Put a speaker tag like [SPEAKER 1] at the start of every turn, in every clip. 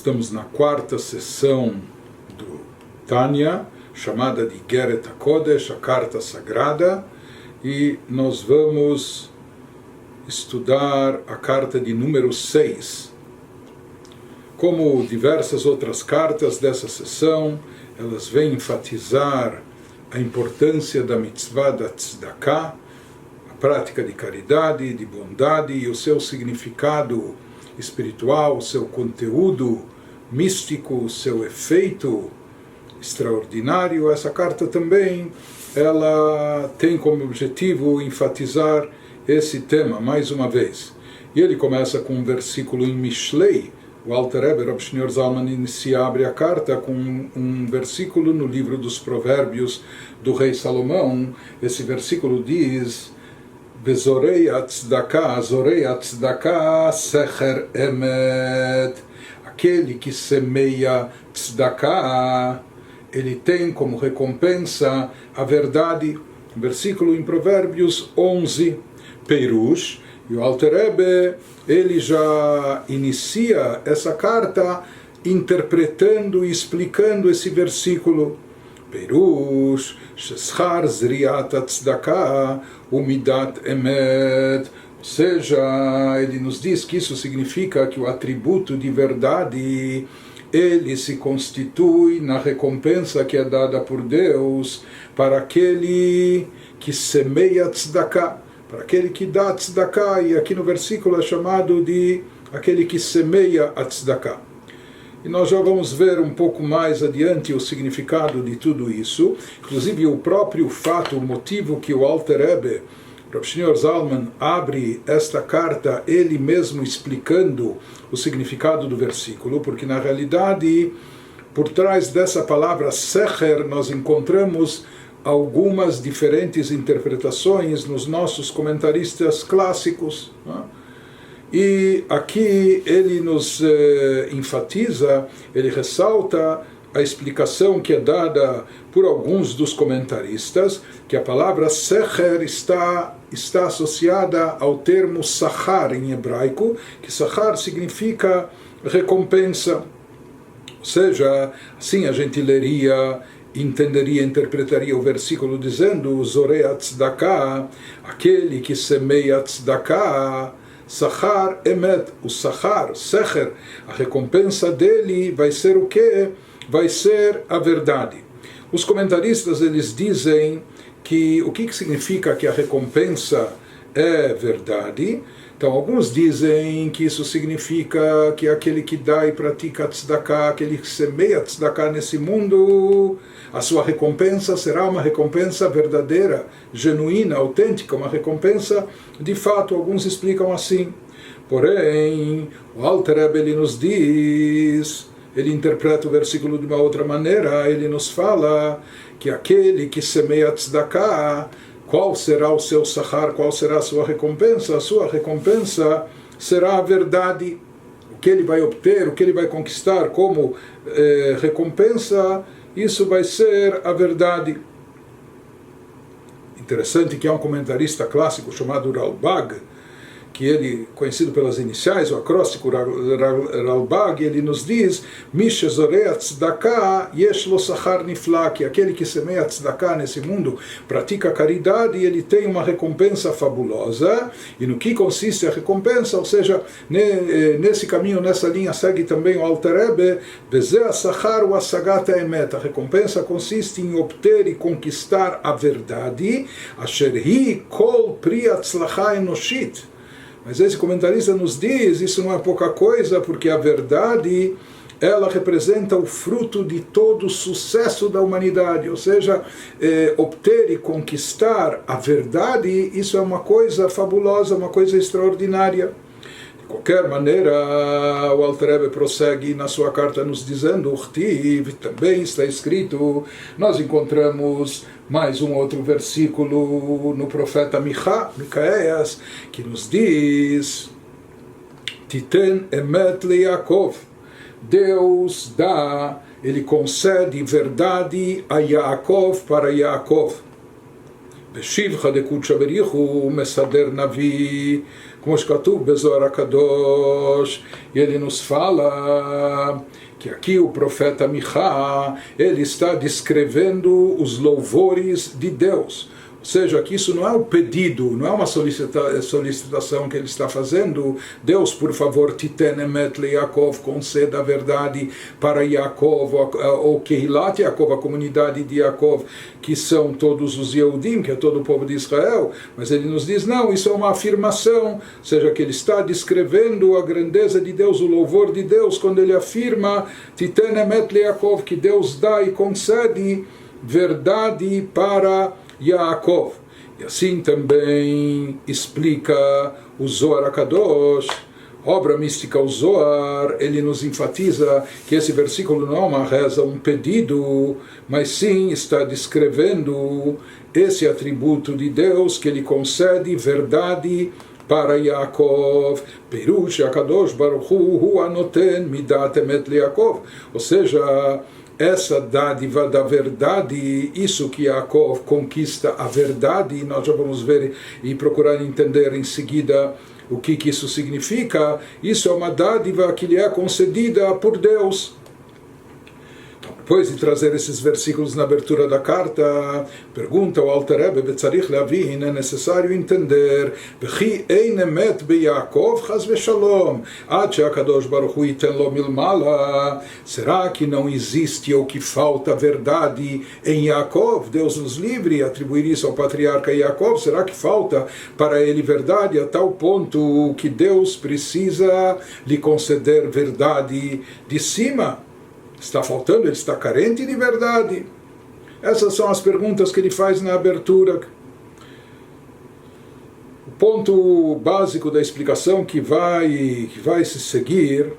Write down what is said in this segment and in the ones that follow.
[SPEAKER 1] estamos na quarta sessão do Tânia, chamada de Geret HaKodesh, a Carta Sagrada, e nós vamos estudar a carta de número 6. Como diversas outras cartas dessa sessão, elas vêm enfatizar a importância da mitzvah da tzedakah, a prática de caridade, de bondade e o seu significado espiritual, o seu conteúdo místico, o seu efeito extraordinário. Essa carta também ela tem como objetivo enfatizar esse tema mais uma vez. E ele começa com um versículo em Mishlei. O Alter Rebbe, Rav Shneur Zalman, abre a carta com um versículo no livro dos Provérbios do rei Salomão. Esse versículo diz: Bezorei atzdaka, zorei atzdaka, secher emet. Aquele que semeia tzedakah, ele tem como recompensa a verdade. Versículo em Provérbios 11, Perush. E o Alter Rebbe, ele já inicia essa carta interpretando e explicando esse versículo. Perush, Sheschar Zriat Tzedakah, Umidat Emet. Ou seja, ele nos diz que isso significa que o atributo de verdade, ele se constitui na recompensa que é dada por Deus para aquele que semeia tzedakah, para aquele que dá tzedakah, e aqui no versículo é chamado de aquele que semeia a tzedakah. E nós já vamos ver um pouco mais adiante o significado de tudo isso, inclusive o próprio fato, o motivo que o Alter Rebbe, Rav Shneur Zalman, abre esta carta, ele mesmo explicando o significado do versículo, porque na realidade, por trás dessa palavra secher, nós encontramos algumas diferentes interpretações nos nossos comentaristas clássicos. E aqui ele nos enfatiza, ele ressalta a explicação que é dada por alguns dos comentaristas, que a palavra secher está associada ao termo sachar em hebraico, que sachar significa recompensa. Ou seja, assim a gente leria, entenderia, interpretaria o versículo dizendo: Zorei tzedakah, aquele que semeia tzedakah, sachar emet, o sachar, secher, a recompensa dele vai ser o quê? Vai ser a verdade. Os comentaristas, eles dizem que o que significa que a recompensa é verdade. Então, alguns dizem que isso significa que aquele que dá e pratica tzedakah, aquele que semeia tzedakah nesse mundo, a sua recompensa será uma recompensa verdadeira, genuína, autêntica, uma recompensa de fato. Alguns explicam assim. Porém, o Alter Rebbe, ele nos diz, ele interpreta o versículo de uma outra maneira. Ele nos fala que aquele que semeia tzedakah, qual será o seu sachar, qual será a sua recompensa? A sua recompensa será a verdade. O que ele vai obter, o que ele vai conquistar como recompensa, isso vai ser a verdade. Interessante que há um comentarista clássico chamado Ralbag, que ele, conhecido pelas iniciais, o acróstico Ralbag, ele nos diz: Mishe zorei tzedakah yesh lo sachar nifla, que aquele que semeia tzedakah nesse mundo pratica caridade e ele tem uma recompensa fabulosa. E no que consiste a recompensa? Ou seja, nesse caminho, nessa linha, segue também o Alter Rebbe: Bezeh sachar wa sagat emet. A recompensa consiste em obter e conquistar a verdade, asher hi kol pri hatzlacha enoshit. Mas esse comentarista nos diz, isso não é pouca coisa, porque a verdade, ela representa o fruto de todo o sucesso da humanidade. Ou seja, obter e conquistar a verdade, isso é uma coisa fabulosa, uma coisa extraordinária. De qualquer maneira, o Alter Rebbe prossegue na sua carta nos dizendo: Uchtiv, também está escrito, nós encontramos mais um outro versículo no profeta Micaeias, que nos diz: Titen emet le Yaakov, Deus dá, ele concede verdade a Yaakov, para Yaakov. בשבחה דקודשא בריחו הוא מסדר נביא, כמו שכתוב בזוהר הקדוש, e ele nos fala que aqui o profeta Michá, ele está descrevendo os louvores de Deus. Ou seja, que isso não é um pedido, não é uma solicitação que ele está fazendo. Deus, por favor, titen emet le Yaakov, conceda a verdade para Yaakov, ou Kehilat Yaakov, a comunidade de Yaakov, que são todos os Yehudim, que é todo o povo de Israel. Mas ele nos diz, não, isso é uma afirmação, ou seja, que ele está descrevendo a grandeza de Deus, o louvor de Deus, quando ele afirma, titen emet le Yaakov, que Deus dá e concede verdade para Yaakov. E assim também explica o Zohar HaKadosh, obra mística o Zohar, ele nos enfatiza que esse versículo não é uma reza, um pedido, mas sim está descrevendo esse atributo de Deus que ele concede verdade para Yaakov. Perush HaKadosh Baruch Hu anoten midat emet le Yaakov. Ou seja, essa dádiva da verdade, isso que Yaakov conquista a verdade, nós já vamos ver e procurar entender em seguida o que isso significa. Isso é uma dádiva que lhe é concedida por Deus. Depois de trazer esses versículos na abertura da carta, pergunta o Alter Rebbe, Betzarich Leavin, é necessário entender, V'chi ein emet beYaakov chas v'shalom, ad she'akadosh baruch hu yiten lo milmala. Será que não existe ou que falta verdade em Yaakov? Deus nos livre, atribuir isso ao patriarca Yaakov. Será que falta para ele verdade a tal ponto que Deus precisa lhe conceder verdade de cima? Está faltando, ele está carente de verdade? Essas são as perguntas que ele faz na abertura. O ponto básico da explicação que vai se seguir,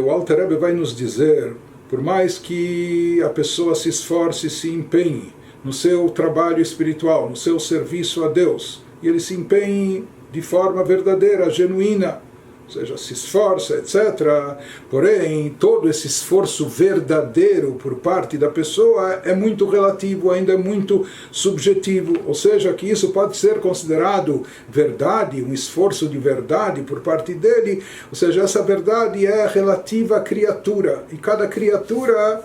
[SPEAKER 1] o Alter Rebbe vai nos dizer, por mais que a pessoa se esforce e se empenhe no seu trabalho espiritual, no seu serviço a Deus, e ele se empenhe de forma verdadeira, genuína, ou seja, se esforça, etc. Porém, todo esse esforço verdadeiro por parte da pessoa é muito relativo, ainda é muito subjetivo. Ou seja, que isso pode ser considerado verdade, um esforço de verdade por parte dele. Ou seja, essa verdade é relativa à criatura. E cada criatura,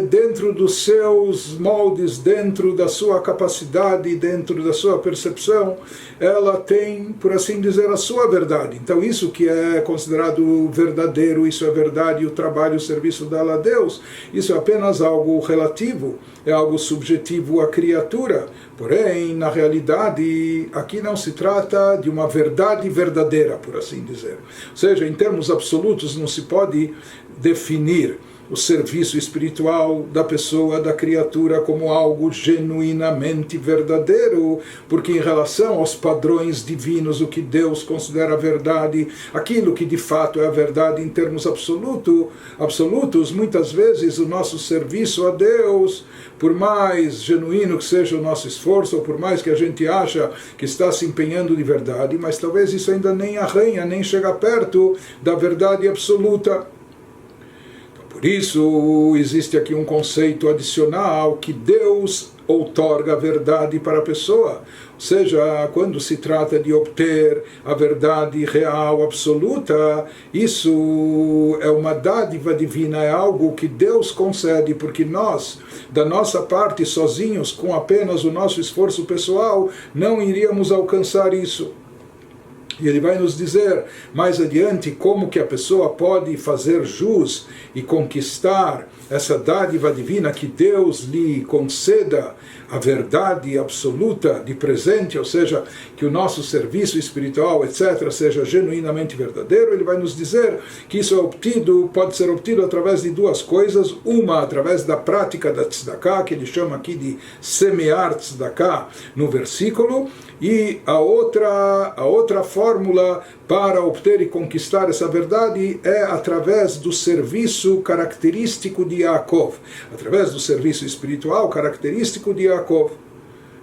[SPEAKER 1] dentro dos seus moldes, dentro da sua capacidade, dentro da sua percepção, ela tem, por assim dizer, a sua verdade. Então isso que é considerado verdadeiro, isso é verdade, o trabalho, o serviço dela a Deus, isso é apenas algo relativo, é algo subjetivo à criatura. Porém, na realidade, aqui não se trata de uma verdade verdadeira, por assim dizer. Ou seja, em termos absolutos não se pode definir o serviço espiritual da pessoa, da criatura, como algo genuinamente verdadeiro, porque em relação aos padrões divinos, o que Deus considera verdade, aquilo que de fato é a verdade em termos absolutos, muitas vezes o nosso serviço a Deus, por mais genuíno que seja o nosso esforço, ou por mais que a gente acha que está se empenhando de verdade, mas talvez isso ainda nem arranha, nem chega perto da verdade absoluta. Por isso, existe aqui um conceito adicional que Deus outorga a verdade para a pessoa. Ou seja, quando se trata de obter a verdade real, absoluta, isso é uma dádiva divina, é algo que Deus concede, porque nós, da nossa parte, sozinhos, com apenas o nosso esforço pessoal, não iríamos alcançar isso. E ele vai nos dizer mais adiante como que a pessoa pode fazer jus e conquistar essa dádiva divina, que Deus lhe conceda a verdade absoluta de presente, ou seja, que o nosso serviço espiritual, etc., seja genuinamente verdadeiro. Ele vai nos dizer que isso pode ser obtido através de duas coisas: uma, através da prática da tzedakah, que ele chama aqui de semear tzedakah no versículo, e a outra fórmula para obter e conquistar essa verdade é através do serviço característico de Yaakov, através do serviço espiritual característico de Yaakov.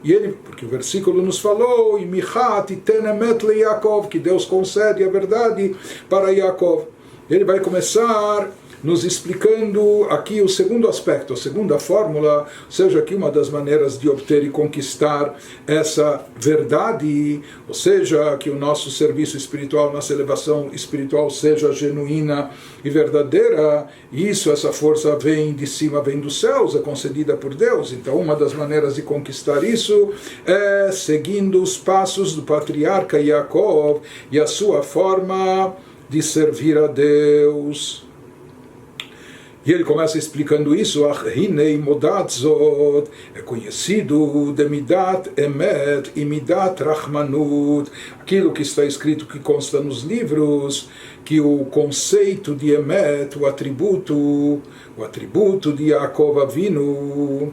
[SPEAKER 1] E ele, porque o versículo nos falou, que Deus concede a verdade para Yaakov. Ele vai começar nos explicando aqui o segundo aspecto, a segunda fórmula, ou seja, aqui uma das maneiras de obter e conquistar essa verdade, ou seja, que o nosso serviço espiritual, nossa elevação espiritual seja genuína e verdadeira. Isso, essa força vem de cima, vem dos céus, é concedida por Deus. Então, uma das maneiras de conquistar isso é seguindo os passos do patriarca Yaakov e a sua forma de servir a Deus. E ele começa explicando isso, Hinei Modat Zot, é conhecido de Midat Emet e Midat Rachmanut, aquilo que está escrito, que consta nos livros, que o conceito de Emet, o atributo de Yaakov Avinu,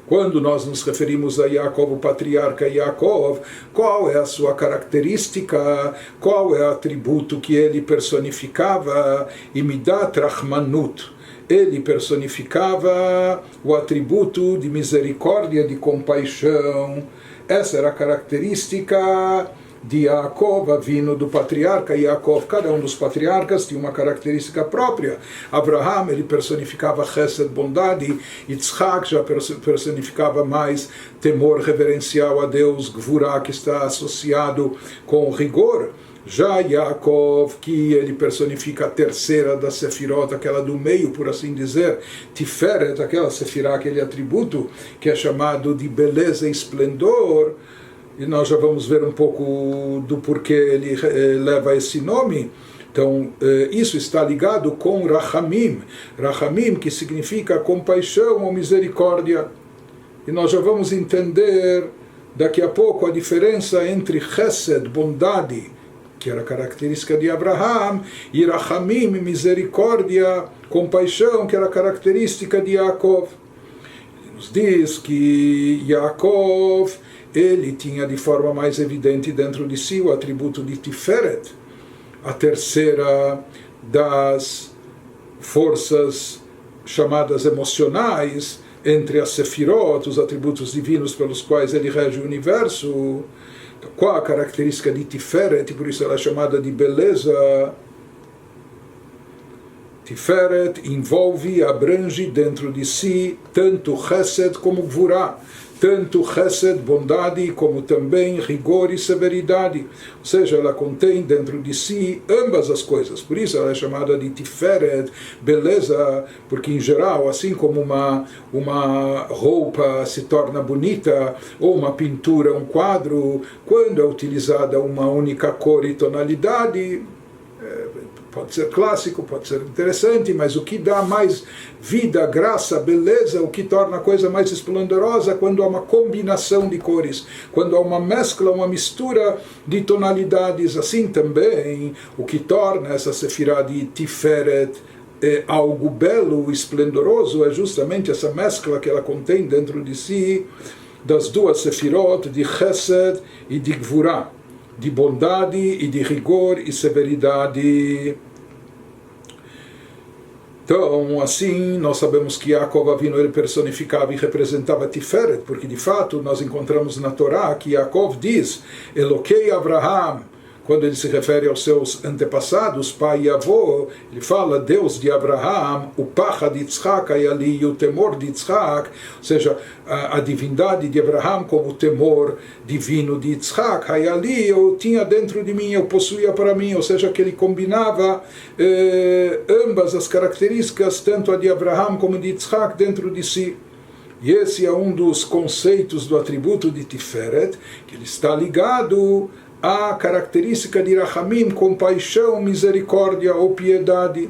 [SPEAKER 1] quando nós nos referimos a Yaakov, o patriarca Yaakov, qual é a sua característica, qual é o atributo que ele personificava, e Midat Rachmanut, ele personificava o atributo de misericórdia, de compaixão. Essa era a característica de Yaakov Avinu, do patriarca Yaakov. Cada um dos patriarcas tinha uma característica própria. Abraham, ele personificava Chesed, bondade. Yitzhak já personificava mais temor reverencial a Deus, Gvurá, que está associado com rigor. Já Yaakov, que ele personifica a terceira da Sefirot, aquela do meio, por assim dizer, Tiferet, aquela Sefirá, aquele atributo que é chamado de beleza e esplendor, e nós já vamos ver um pouco do porquê ele leva esse nome. Então, isso está ligado com Rachamim, Rachamim, que significa compaixão ou misericórdia. E nós já vamos entender daqui a pouco a diferença entre Chesed, bondade, que era a característica de Abraham, e Rachamim, misericórdia, compaixão, que era a característica de Yaakov. Ele nos diz que Yaakov, ele tinha de forma mais evidente dentro de si o atributo de Tiferet, a terceira das forças chamadas emocionais, entre as Sefirot, os atributos divinos pelos quais ele rege o universo. Então, qual a característica de Tiferet? Por isso ela é chamada de beleza. Tiferet envolve, abrange dentro de si tanto Chesed como Gvurá, tanto Chesed, bondade, como também rigor e severidade. Ou seja, ela contém dentro de si ambas as coisas. Por isso ela é chamada de Tiferet, beleza, porque em geral, assim como uma roupa se torna bonita, ou uma pintura, um quadro, quando é utilizada uma única cor e tonalidade, pode ser clássico, pode ser interessante, mas o que dá mais vida, graça, beleza, o que torna a coisa mais esplendorosa, quando há uma combinação de cores, quando há uma mescla, uma mistura de tonalidades. Assim também, o que torna essa sefirá de Tiferet algo belo, esplendoroso, é justamente essa mescla que ela contém dentro de si das duas sefirot, de Chesed e de Gvurá, de bondade e de rigor e severidade. Então, assim, nós sabemos que Yaakov Avinu, ele personificava e representava Tiferet, porque de fato nós encontramos na Torá que Yaakov diz Elokei Abraham, quando ele se refere aos seus antepassados, pai e avô, ele fala Deus de Abraham, o pacha de Yitzhak, e o temor de Yitzhak, ou seja, a divindade de Abraham como o temor divino de Yitzhak, ali eu tinha dentro de mim, eu possuía para mim, ou seja, que ele combinava ambas as características, tanto a de Abraham como a de Yitzhak, dentro de si. E esse é um dos conceitos do atributo de Tiferet, que ele está ligado a característica de Rachamim, compaixão, misericórdia ou piedade.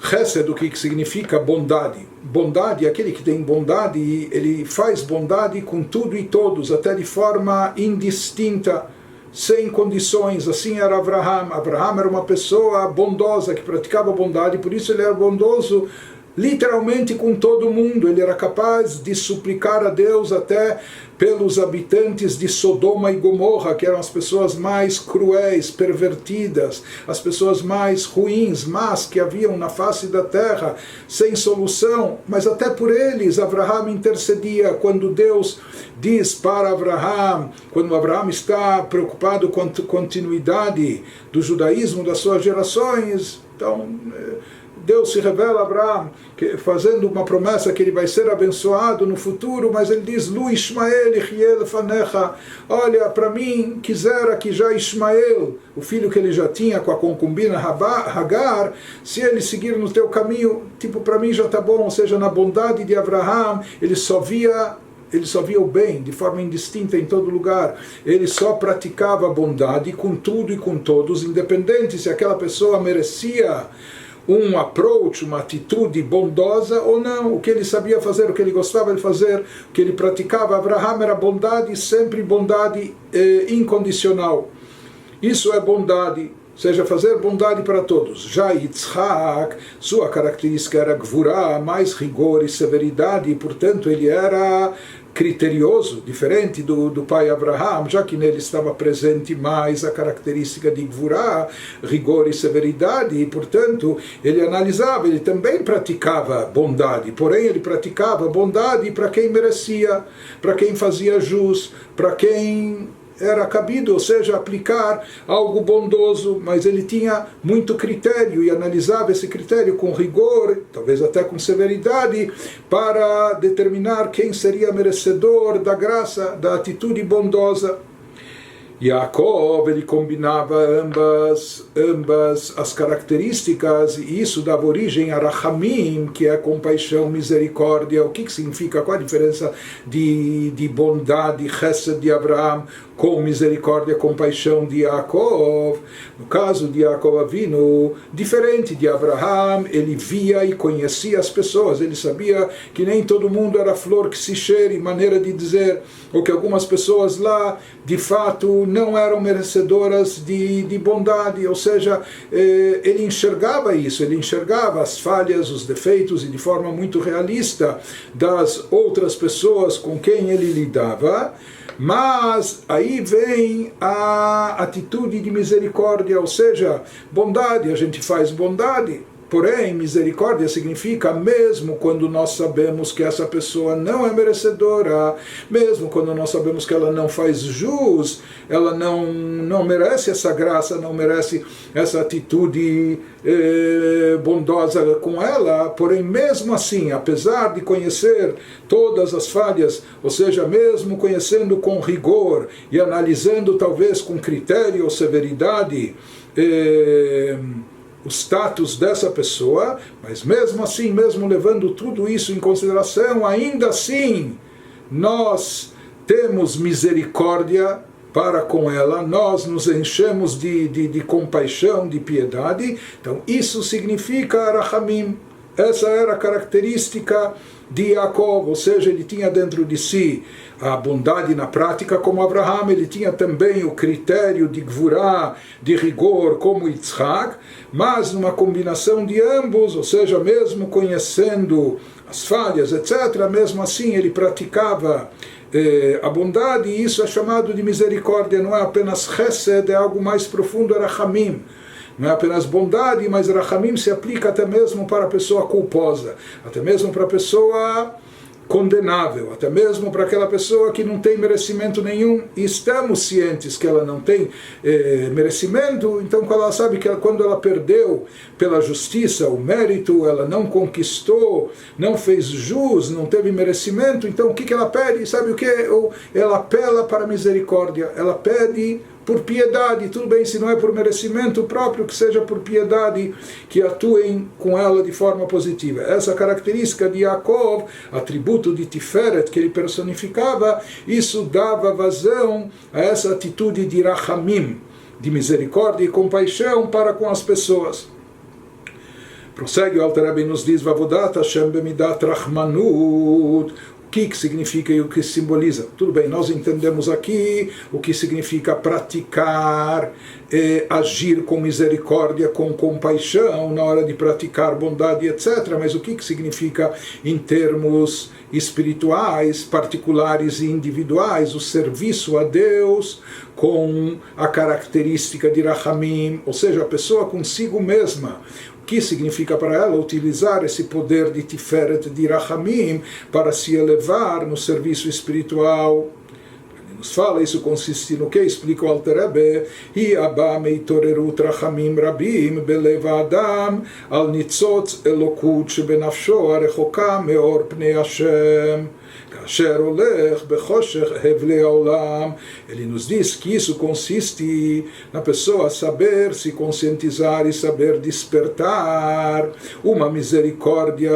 [SPEAKER 1] Chesed, o que significa bondade? Bondade, aquele que tem bondade, ele faz bondade com tudo e todos, até de forma indistinta, sem condições. Assim era Abraham. Abraham era uma pessoa bondosa, que praticava bondade, por isso ele era bondoso literalmente com todo mundo. Ele era capaz de suplicar a Deus até pelos habitantes de Sodoma e Gomorra, que eram as pessoas mais cruéis, pervertidas, as pessoas mais ruins, más que haviam na face da terra, sem solução. Mas até por eles Abraham intercedia. Quando Deus diz para Abraham, quando Abraham está preocupado com a continuidade do judaísmo das suas gerações, Então, Deus se revela a Abraão, fazendo uma promessa que ele vai ser abençoado no futuro, mas ele diz, Lu Ishmael Ichiel Fanecha, olha, para mim, quisera que já Ishmael, o filho que ele já tinha com a concubina Hagar, se ele seguir no teu caminho, tipo, para mim já está bom, ou seja, na bondade de Abraão, ele só via o bem, de forma indistinta em todo lugar. Ele só praticava a bondade com tudo e com todos, independente se aquela pessoa merecia um approach, uma atitude bondosa ou não. O que ele sabia fazer, o que ele gostava de fazer, o que ele praticava, Abraham era bondade, sempre bondade incondicional. Isso é bondade, ou seja, fazer bondade para todos. Já Yitzhak, sua característica era gvurá, mais rigor e severidade, e portanto ele era criterioso, diferente do pai Abraham, já que nele estava presente mais a característica de gvurá, rigor e severidade, e portanto ele analisava, ele também praticava bondade, porém ele praticava bondade para quem merecia, para quem fazia jus, para quem era cabido, ou seja, aplicar algo bondoso, mas ele tinha muito critério e analisava esse critério com rigor, talvez até com severidade, para determinar quem seria merecedor da graça, da atitude bondosa. Yaakov, ele combinava ambas as características, e isso dava origem a Rachamim, que é compaixão, misericórdia. O que significa? Qual a diferença de bondade, Chesed de Abraham, com misericórdia, compaixão de Yaakov? No caso de Yaakov Avinu, diferente de Abraham, ele via e conhecia as pessoas, ele sabia que nem todo mundo era flor que se cheire, maneira de dizer, ou que algumas pessoas lá, de fato, não eram merecedoras de bondade, ou seja, ele enxergava isso, ele enxergava as falhas, os defeitos, e de forma muito realista, das outras pessoas com quem ele lidava. Mas aí vem a atitude de misericórdia, ou seja, bondade, a gente faz bondade. Porém, misericórdia significa mesmo quando nós sabemos que essa pessoa não é merecedora, mesmo quando nós sabemos que ela não faz jus, ela não merece essa graça, não merece essa atitude bondosa com ela, porém mesmo assim, apesar de conhecer todas as falhas, ou seja, mesmo conhecendo com rigor e analisando talvez com critério ou severidade, o status dessa pessoa, mas mesmo assim, mesmo levando tudo isso em consideração, ainda assim nós temos misericórdia para com ela, nós nos enchemos de compaixão, de piedade. Então isso significa Rachamim. Essa era a característica de Yaakov, ou seja, ele tinha dentro de si a bondade na prática como Abraham, ele tinha também o critério de gvurá, de rigor como Yitzhak, mas numa combinação de ambos, ou seja, mesmo conhecendo as falhas, etc., mesmo assim ele praticava a bondade, e isso é chamado de misericórdia, não é apenas chesed, é algo mais profundo, é rachamim. Não é apenas bondade, mas Rachamim se aplica até mesmo para a pessoa culposa, até mesmo para a pessoa condenável, até mesmo para aquela pessoa que não tem merecimento nenhum, e estamos cientes que ela não tem merecimento. Então quando ela sabe que quando ela perdeu pela justiça o mérito, ela não conquistou, não fez jus, não teve merecimento, então o que ela pede? Sabe o que? Ela apela para a misericórdia, ela pede por piedade, tudo bem, se não é por merecimento próprio, que seja por piedade, que atuem com ela de forma positiva. Essa característica de Yaakov, atributo de Tiferet que ele personificava, isso dava vazão a essa atitude de Rachamim, de misericórdia e compaixão para com as pessoas. Prossegue o Alter Rebbe e nos diz, Vavodat Hashem bemidat rachmanut. O que significa e o que simboliza? Tudo bem, nós entendemos aqui o que significa praticar, agir com misericórdia, com compaixão, na hora de praticar bondade, etc. Mas o que significa em termos espirituais, particulares e individuais, o serviço a Deus com a característica de Rachamim, ou seja, a pessoa consigo mesma. Que significa para ela utilizar esse poder de Tiferet, de Rachamim, para se elevar no serviço espiritual. nos fala, isso consiste no que? Explica o Alter Rebbe, Hi abba meitorerut rachamim rabim belev ha'adam al nitzotz elokut shebenafsho harechoka meor pnei Hashem. Ele nos diz que isso consiste na pessoa saber se conscientizar e saber despertar uma misericórdia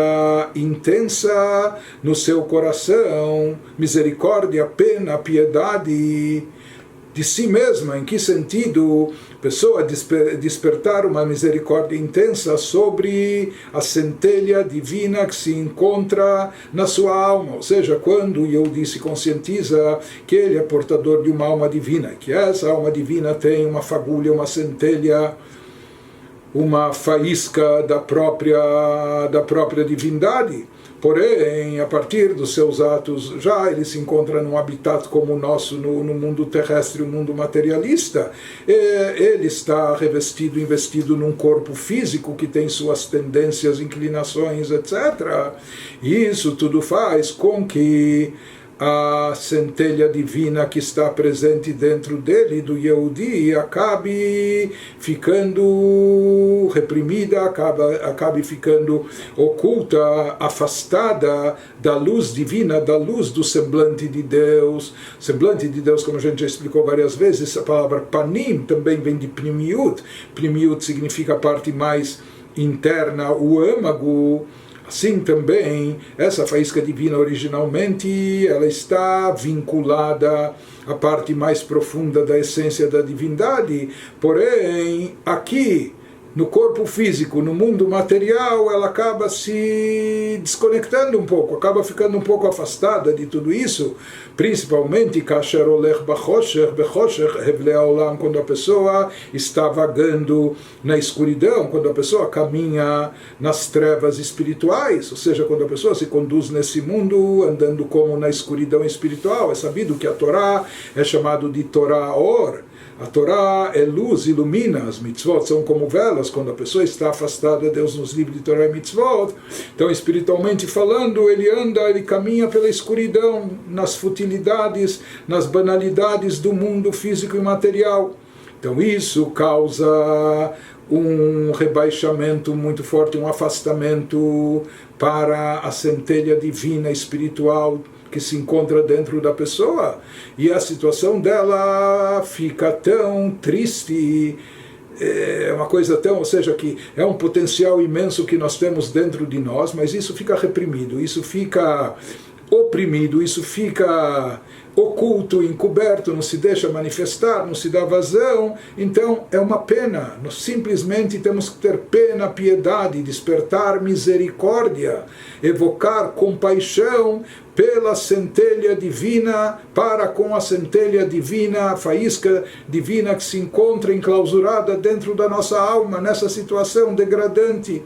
[SPEAKER 1] intensa no seu coração, misericórdia, pena, piedade de si mesma. Em que sentido? Pessoa despertar uma misericórdia intensa sobre a centelha divina que se encontra na sua alma, ou seja, quando Yehudi se conscientiza que ele é portador de uma alma divina, que essa alma divina tem uma fagulha, uma centelha, uma faísca da própria divindade. Porém, a partir dos seus atos, já ele se encontra num habitat como o nosso, no mundo terrestre, o mundo materialista. Ele está revestido, investido num corpo físico que tem suas tendências, inclinações, etc. E isso tudo faz com que a centelha divina que está presente dentro dele, do Yehudi, acabe ficando reprimida, acabe ficando oculta, afastada da luz divina, da luz do semblante de Deus. Semblante de Deus, como a gente já explicou várias vezes, a palavra panim também vem de primiut. Primiut significa a parte mais interna, o âmago. Assim também, essa faísca divina originalmente, ela está vinculada à parte mais profunda da essência da divindade, porém, aqui, no corpo físico, no mundo material, ela acaba se desconectando um pouco, acaba ficando um pouco afastada de tudo isso, principalmente kasher olech bachosher, bechoshech hevlei haolam, quando a pessoa está vagando na escuridão, quando a pessoa caminha nas trevas espirituais, ou seja, quando a pessoa se conduz nesse mundo andando como na escuridão espiritual. É sabido que a Torá é chamado de Torá Or. A Torá é luz, ilumina. As mitzvot são como velas. Quando a pessoa está afastada, Deus nos livre de Torá e mitzvot. Então, espiritualmente falando, ele anda, ele caminha pela escuridão, nas futilidades, nas banalidades do mundo físico e material. Então, isso causa um rebaixamento muito forte, um afastamento para a centelha divina, espiritual, que se encontra dentro da pessoa, e a situação dela fica tão triste, é uma coisa tão, ou seja, que é um potencial imenso que nós temos dentro de nós, mas isso fica reprimido, isso fica oprimido, isso fica oculto, encoberto, não se deixa manifestar, não se dá vazão. Então é uma pena. Nós simplesmente temos que ter pena, piedade, despertar misericórdia, evocar compaixão pela centelha divina, para com a centelha divina, a faísca divina que se encontra enclausurada dentro da nossa alma, nessa situação degradante,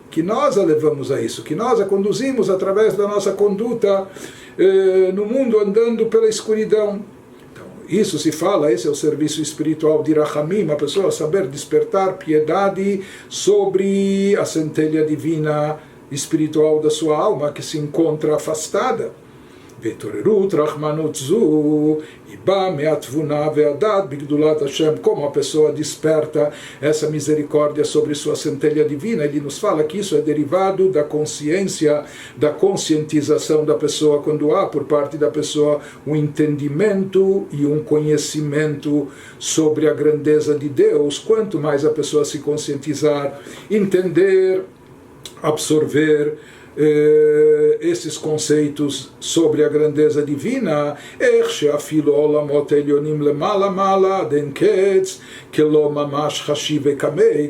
[SPEAKER 1] que nós a levamos a isso, que nós a conduzimos através da nossa conduta no mundo, andando pela escuridão. Então, isso se fala, esse é o serviço espiritual de Rachamim, a pessoa saber despertar piedade sobre a centelha divina espiritual da sua alma, que se encontra afastada. Vetorerut Rachmanut Zu Iba Meatvuna Veadat Bigdulat Hashem. Como a pessoa desperta essa misericórdia sobre sua centelha divina, ele nos fala que isso é derivado da consciência, da conscientização da pessoa, quando há por parte da pessoa um entendimento e um conhecimento sobre a grandeza de Deus. Quanto mais a pessoa se conscientizar, entender, absorver esses conceitos sobre a grandeza divina,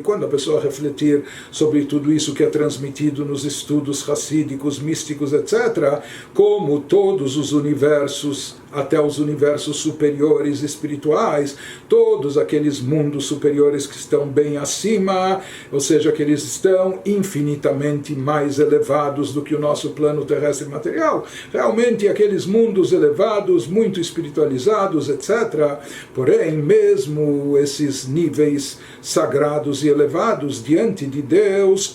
[SPEAKER 1] quando a pessoa refletir sobre tudo isso que é transmitido nos estudos racídicos, místicos, etc., como todos os universos, até os universos superiores espirituais, todos aqueles mundos superiores que estão bem acima, ou seja, que eles estão infinitamente mais elevados do que o nosso plano terrestre material. Realmente aqueles mundos elevados, muito espiritualizados, etc. Porém, mesmo esses níveis sagrados e elevados diante de Deus,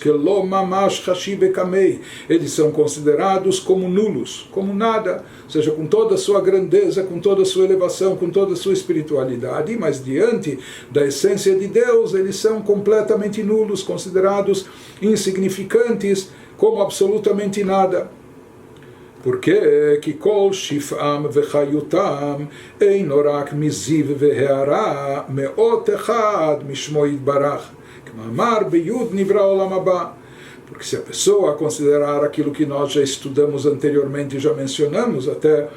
[SPEAKER 1] eles são considerados como nulos, como nada, ou seja, com toda a sua grandeza, grandeza, com toda a sua elevação, com toda a sua espiritualidade, mas diante da essência de Deus, eles são completamente nulos, considerados insignificantes, como absolutamente nada. Porque que kol shif'am vechayutam eino rak miziv ve'hara me'ot echad mishmo yitbarach k'mamar beyud nivra olam haba. Porque se a pessoa considerar aquilo que nós já estudamos anteriormente, já mencionamos até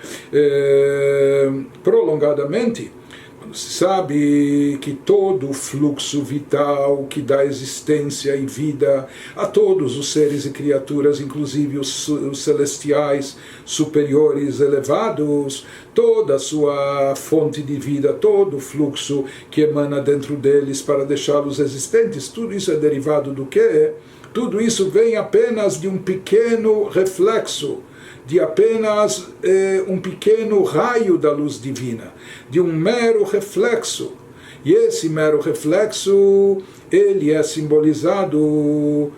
[SPEAKER 1] prolongadamente, quando se sabe que todo o fluxo vital que dá existência e vida a todos os seres e criaturas, inclusive os celestiais, superiores, elevados, toda a sua fonte de vida, todo o fluxo que emana dentro deles para deixá-los existentes, tudo isso é derivado do quê? Tudo isso vem apenas de um pequeno reflexo, de apenas um pequeno raio da luz divina, de um mero reflexo. E esse mero reflexo, ele é simbolizado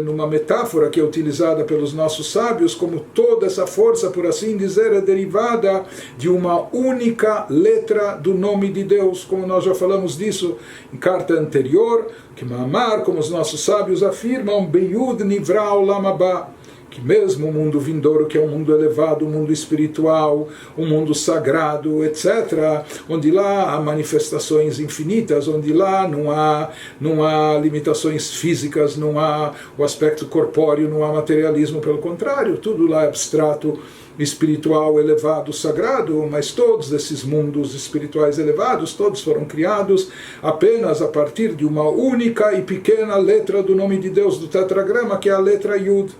[SPEAKER 1] numa metáfora que é utilizada pelos nossos sábios, como toda essa força, por assim dizer, é derivada de uma única letra do nome de Deus, como nós já falamos disso em carta anterior, que Mamar, como os nossos sábios afirmam, Beyud Nivra Olam Haba, que mesmo o mundo vindouro, que é um mundo elevado, um mundo espiritual, um mundo sagrado, etc., onde lá há manifestações infinitas, onde lá não há limitações físicas, não há o aspecto corpóreo, não há materialismo, pelo contrário, tudo lá é abstrato, espiritual, elevado, sagrado, mas todos esses mundos espirituais elevados, todos foram criados apenas a partir de uma única e pequena letra do nome de Deus, do tetragrama, que é a letra Yud.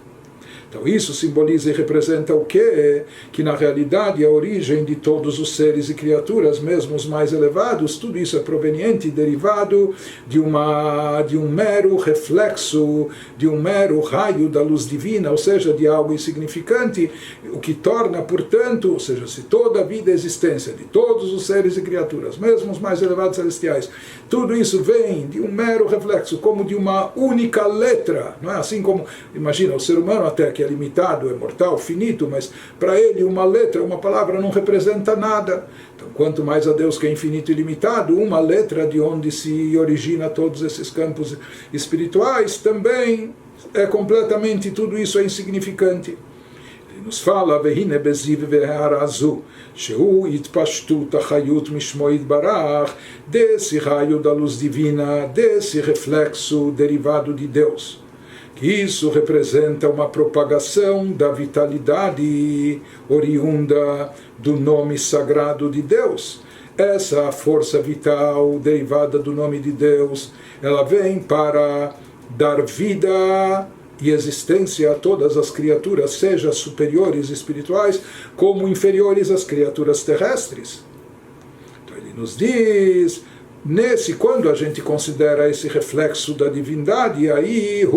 [SPEAKER 1] Então isso simboliza e representa o quê? Que na realidade a origem de todos os seres e criaturas, mesmo os mais elevados, tudo isso é proveniente e derivado de um mero reflexo, de um mero raio da luz divina, ou seja, de algo insignificante, o que torna, portanto, ou seja, se toda a vida e existência de todos os seres e criaturas, mesmo os mais elevados celestiais, tudo isso vem de um mero reflexo, como de uma única letra, não é? Assim como, imagina, o ser humano até que é limitado, é mortal, finito, mas para ele uma letra, uma palavra não representa nada. Então, quanto mais a Deus que é infinito e limitado, uma letra de onde se origina todos esses campos espirituais também é completamente, tudo isso é insignificante. Ele nos fala, Vehine beziv ve'harazu, Sheu itpashtut achayut mishmo yitbarach, desse raio da luz divina, desse reflexo derivado de Deus. Isso representa uma propagação da vitalidade oriunda do nome sagrado de Deus. Essa força vital derivada do nome de Deus, ela vem para dar vida e existência a todas as criaturas, seja superiores espirituais, como inferiores às criaturas terrestres. Então ele nos diz, quando a gente considera esse reflexo da divindade, aí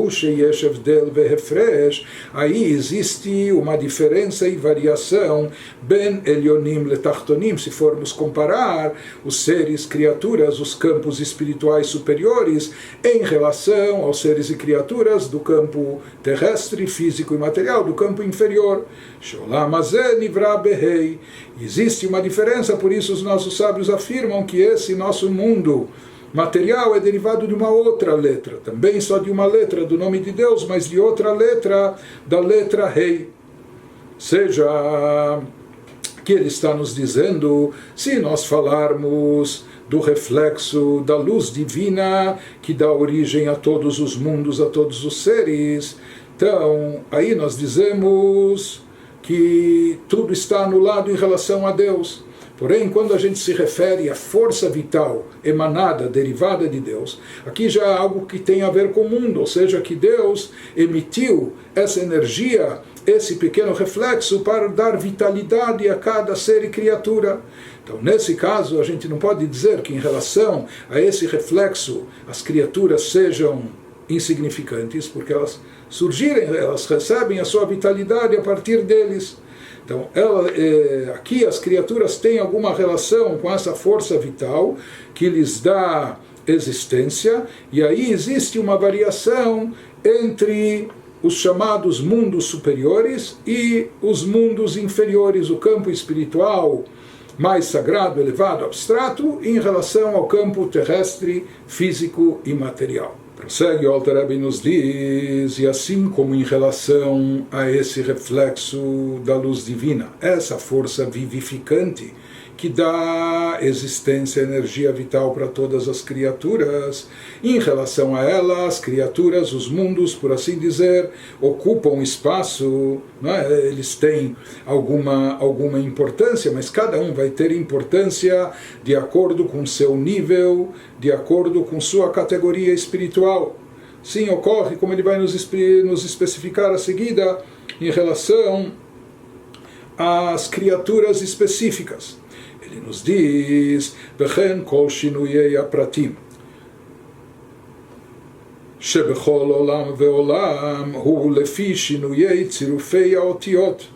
[SPEAKER 1] aí existe uma diferença e variação ben elionim letachtonim, se formos comparar os seres, criaturas, os campos espirituais superiores em relação aos seres e criaturas do campo terrestre, físico e material, do campo inferior. Existe uma diferença, por isso os nossos sábios afirmam que esse nosso mundo material é derivado de uma outra letra, também só de uma letra do nome de Deus, mas de outra letra, da letra Rei. Seja que ele está nos dizendo, se nós falarmos do reflexo da luz divina que dá origem a todos os mundos, a todos os seres, então aí nós dizemos que tudo está anulado em relação a Deus. Porém, quando a gente se refere à força vital emanada, derivada de Deus, aqui já é algo que tem a ver com o mundo, ou seja, que Deus emitiu essa energia, esse pequeno reflexo para dar vitalidade a cada ser e criatura. Então, nesse caso, a gente não pode dizer que em relação a esse reflexo as criaturas sejam insignificantes, porque elas surgirem, elas recebem a sua vitalidade a partir deles. Então, aqui as criaturas têm alguma relação com essa força vital que lhes dá existência, e aí existe uma variação entre os chamados mundos superiores e os mundos inferiores, o campo espiritual mais sagrado, elevado, abstrato, em relação ao campo terrestre, físico e material. Prossegue o Alter Rebbe e nos diz, e assim como em relação a esse reflexo da luz divina, essa força vivificante que dá existência, energia vital para todas as criaturas. Em relação a ela, as criaturas, os mundos, por assim dizer, ocupam espaço, não é? Eles têm alguma importância, mas cada um vai ter importância de acordo com seu nível, de acordo com sua categoria espiritual. Sim, ocorre, como ele vai nos especificar a seguida, em relação às criaturas específicas. Ele nos diz, וכן כל שינויי הפרטים, שבכל עולם ועולם הוא לפי שינויי צירופי האותיות.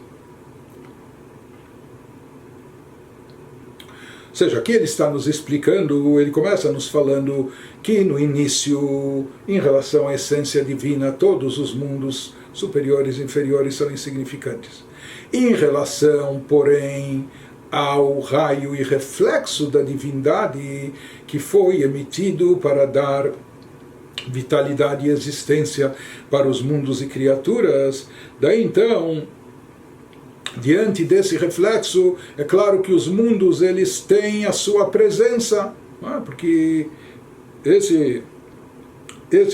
[SPEAKER 1] Ou seja, aqui ele está nos explicando, ele começa nos falando que no início, em relação à essência divina, todos os mundos superiores e inferiores são insignificantes. Em relação, porém, ao raio e reflexo da divindade que foi emitido para dar vitalidade e existência para os mundos e criaturas, daí então, diante desse reflexo, é claro que os mundos eles têm a sua presença, não é? Porque esse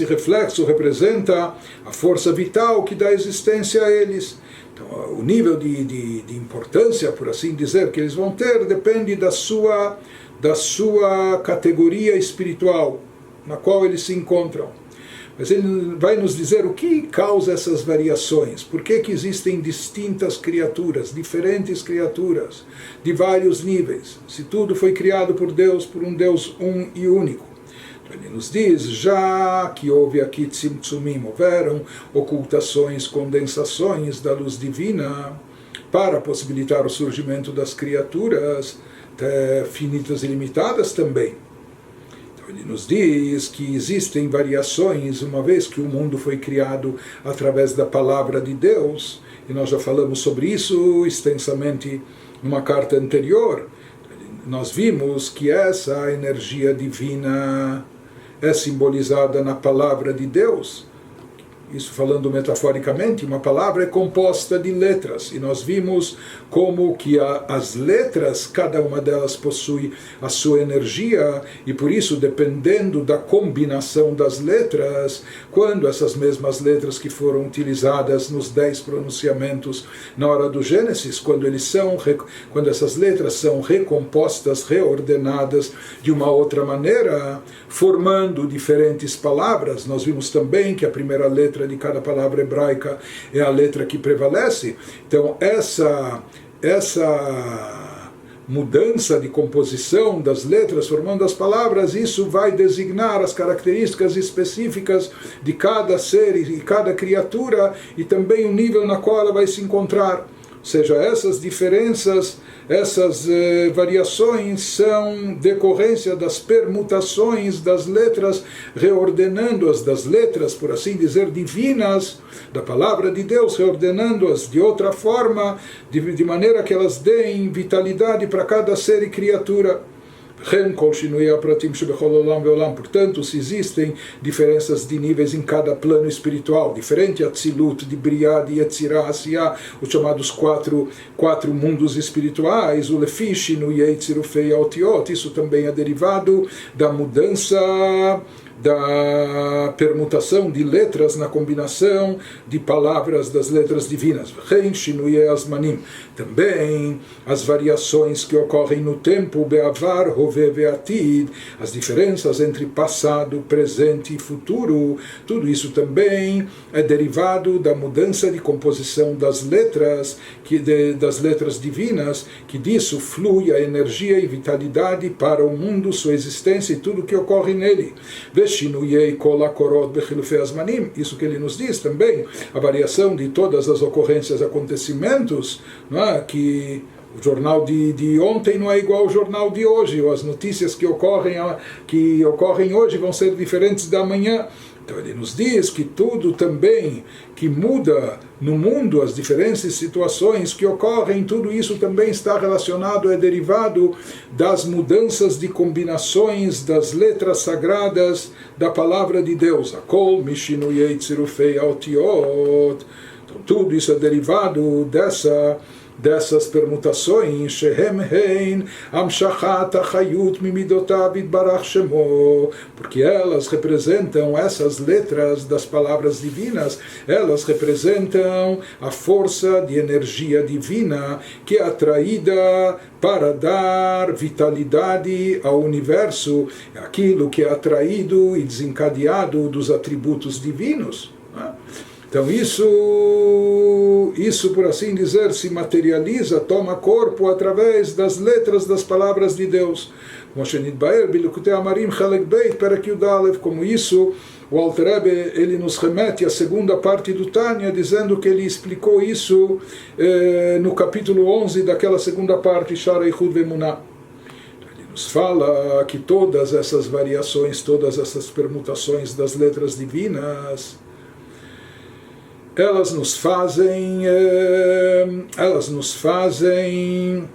[SPEAKER 1] reflexo representa a força vital que dá existência a eles. Então, o nível de importância, por assim dizer, que eles vão ter depende da sua categoria espiritual na qual eles se encontram. Mas ele vai nos dizer o que causa essas variações, por que existem distintas criaturas, diferentes criaturas, de vários níveis, se tudo foi criado por Deus, por um Deus um e único. Ele nos diz, já que houve aqui tzimtzumim, houveram ocultações, condensações da luz divina para possibilitar o surgimento das criaturas finitas e limitadas também. Então ele nos diz que existem variações, uma vez que o mundo foi criado através da palavra de Deus, e nós já falamos sobre isso extensamente numa carta anterior. Nós vimos que essa energia divina é simbolizada na palavra de Deus. Isso falando metaforicamente, uma palavra é composta de letras, e nós vimos como que as letras, cada uma delas possui a sua energia, e por isso, dependendo da combinação das letras, quando essas mesmas letras que foram utilizadas nos 10 pronunciamentos na hora do Gênesis, quando essas letras são recompostas, reordenadas de uma outra maneira, formando diferentes palavras, nós vimos também que a primeira letra de cada palavra hebraica é a letra que prevalece. Então essa mudança de composição das letras formando as palavras, isso vai designar as características específicas de cada ser e cada criatura e também o nível na qual ela vai se encontrar. Ou seja, essas diferenças, essas variações são decorrência das permutações das letras, reordenando-as das letras, por assim dizer, divinas, da palavra de Deus, reordenando-as de outra forma, de maneira que elas deem vitalidade para cada ser e criatura. Portanto, se existem diferenças de níveis em cada plano espiritual, diferente a Tzilut, de Briá, de Yetzirah, Asiyah, os chamados quatro mundos espirituais, o Lefi, Shinuyei, Tzirufei, Aotiot, isso também é derivado da mudança, da permutação de letras na combinação de palavras das letras divinas. Também as variações que ocorrem no tempo, Be'avar, Hove, Ve'atid, as diferenças entre passado, presente e futuro, tudo isso também é derivado da mudança de composição das letras, das letras divinas, que disso flui a energia e vitalidade para o mundo, sua existência e tudo que ocorre nele. Isso que ele nos diz também, a variação de todas as ocorrências, acontecimentos, não é? Que o jornal de ontem não é igual ao jornal de hoje, ou as notícias que ocorrem hoje vão ser diferentes da manhã. Então ele nos diz que tudo também que muda no mundo, as diferentes situações que ocorrem, tudo isso também está relacionado, é derivado das mudanças de combinações das letras sagradas da palavra de Deus. Akol mishinuyei tzirufei aotiot. Então tudo isso é derivado dessas permutações, shehem hein amshachat achayut mimidotav itbarach shemo, porque elas representam, essas letras das palavras divinas, elas representam a força de energia divina que é atraída para dar vitalidade ao universo, aquilo que é atraído e desencadeado dos atributos divinos. Então isso, por assim dizer, se materializa, toma corpo através das letras das palavras de Deus. Como isso, o Alter Rebbe, ele nos remete à segunda parte do Tânia, dizendo que ele explicou isso no capítulo 11 daquela segunda parte, Shara Ichud Vemunah. Ele nos fala que todas essas variações, todas essas permutações das letras divinas, elas nos fazem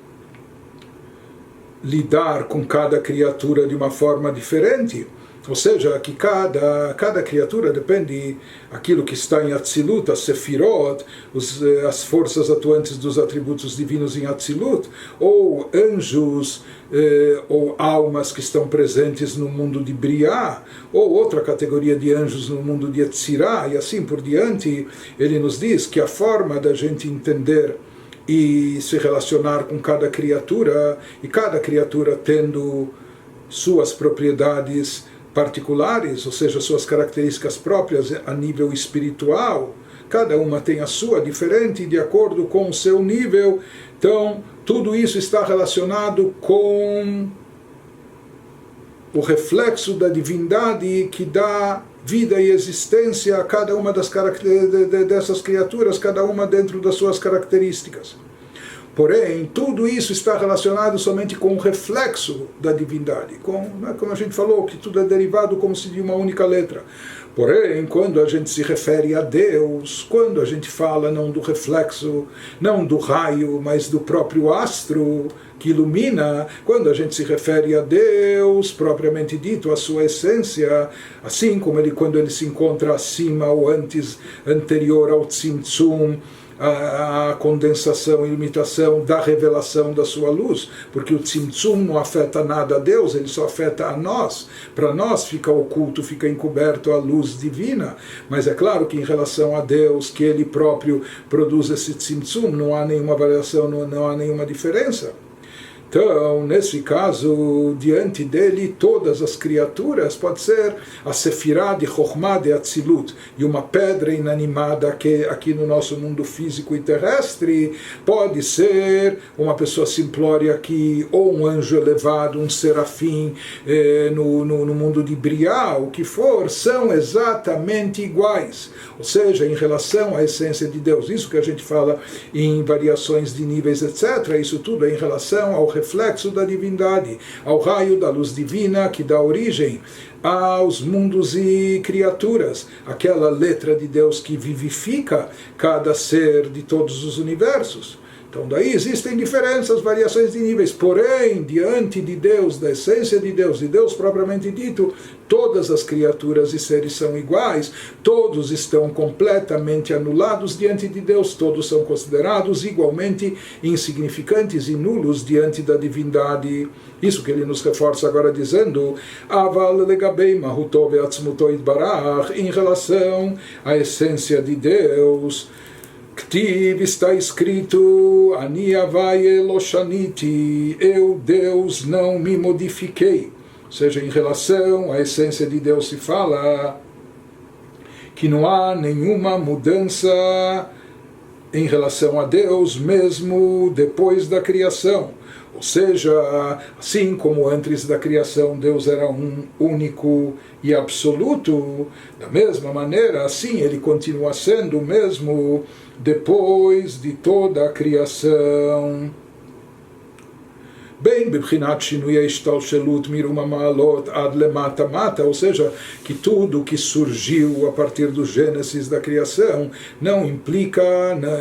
[SPEAKER 1] lidar com cada criatura de uma forma diferente. Ou seja, que cada criatura depende daquilo que está em Atzilut, as Sefirot, as forças atuantes dos atributos divinos em Atzilut, ou anjos, ou almas que estão presentes no mundo de Briá, ou outra categoria de anjos no mundo de Etzirá, e assim por diante. Ele nos diz que a forma da gente entender e se relacionar com cada criatura, e cada criatura tendo suas propriedades particulares, ou seja, suas características próprias a nível espiritual, cada uma tem a sua diferente de acordo com o seu nível. Então tudo isso está relacionado com o reflexo da divindade que dá vida e existência a cada uma dessas criaturas, cada uma dentro das suas características. Porém, tudo isso está relacionado somente com o reflexo da divindade, como a gente falou, que tudo é derivado como se de uma única letra. Porém, quando a gente se refere a Deus, quando a gente fala não do reflexo, não do raio, mas do próprio astro que ilumina, quando a gente se refere a Deus, propriamente dito, a sua essência, assim como quando ele se encontra acima ou anterior ao Tzimtzum, a condensação e limitação da revelação da sua luz, porque o Tzimtzum não afeta nada a Deus, ele só afeta a nós. Para nós fica oculto, fica encoberto a luz divina, mas é claro que em relação a Deus, que ele próprio produz esse Tzimtzum, não há nenhuma variação, não há nenhuma diferença. Então, nesse caso, diante dele, todas as criaturas, pode ser a Sefirah de Chokhmah de Atzilut, e uma pedra inanimada que aqui no nosso mundo físico e terrestre, pode ser uma pessoa simplória aqui, ou um anjo elevado, um serafim no mundo de Briá, o que for, são exatamente iguais. Ou seja, em relação à essência de Deus, isso que a gente fala em variações de níveis, etc., isso tudo é em relação ao reflexo da divindade, ao raio da luz divina que dá origem aos mundos e criaturas, aquela letra de Deus que vivifica cada ser de todos os universos. Então daí existem diferenças, variações de níveis, porém, diante de Deus, da essência de Deus propriamente dito, todas as criaturas e seres são iguais, todos estão completamente anulados diante de Deus, todos são considerados igualmente insignificantes e nulos diante da divindade. Isso que ele nos reforça agora dizendo, Aval legabei mahuto ve'atzmuto itbarach, em relação à essência de Deus, Ktiv, está escrito, Ani Havai Eloshaniti, eu, Deus, não me modifiquei. Ou seja, em relação à essência de Deus se fala que não há nenhuma mudança em relação a Deus, mesmo depois da criação. Ou seja, assim como antes da criação Deus era um único e absoluto, da mesma maneira, assim ele continua sendo o mesmo depois de toda a criação. bem bebchinat shinui ha'ishtalshelut miruma ma'alot ad lemata mata, ou seja, que tudo que surgiu a partir do Gênesis da criação não implica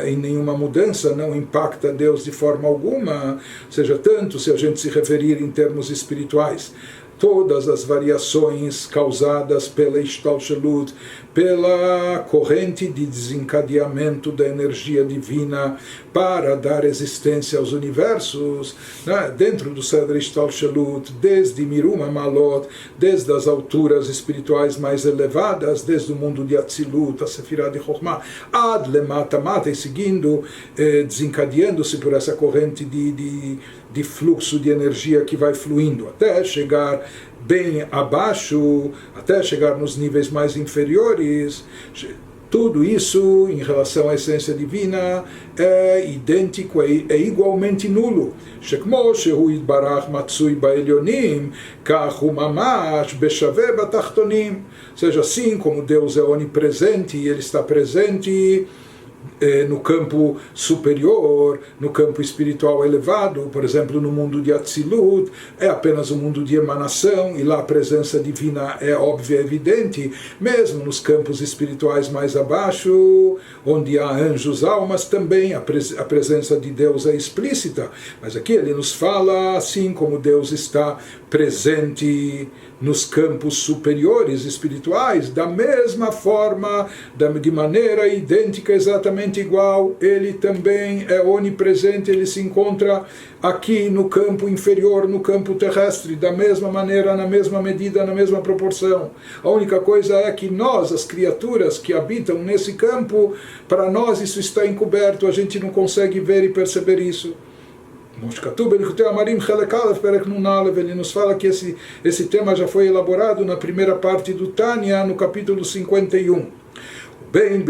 [SPEAKER 1] em nenhuma mudança, não impacta Deus de forma alguma, ou seja, tanto se a gente se referir em termos espirituais, todas as variações causadas pela Ishtalshelut, pela corrente de desencadeamento da energia divina para dar existência aos universos, né? Dentro do Seder Ishtalshelut, desde Miruma Malot, desde as alturas espirituais mais elevadas, desde o mundo de Atzilut, a Sefirah de Chokhmah, ad lemata mata, e seguindo, desencadeando-se por essa corrente de fluxo de energia que vai fluindo, até chegar bem abaixo, até chegar nos níveis mais inferiores. Tudo isso, em relação à essência divina, é idêntico, é igualmente nulo. Shekmo shehu yitbarach matsui ba'elyonim, kach hu mamash beshaveh batachtonim. Ou seja, assim como Deus é onipresente e Ele está presente no campo superior, no campo espiritual elevado, por exemplo, no mundo de Atzilut, é apenas um mundo de emanação, e lá a presença divina é óbvia, é evidente, mesmo nos campos espirituais mais abaixo, onde há anjos, almas, também a presença de Deus é explícita, mas aqui ele nos fala assim como Deus está presente nos campos superiores espirituais, da mesma forma, de maneira idêntica, exatamente igual, ele também é onipresente, ele se encontra aqui no campo inferior, no campo terrestre, da mesma maneira, na mesma medida, na mesma proporção. A única coisa é que nós, as criaturas que habitam nesse campo, para nós isso está encoberto, a gente não consegue ver e perceber isso. Ele nos fala que esse tema já foi elaborado na primeira parte do Tânia, no capítulo 51. Bem,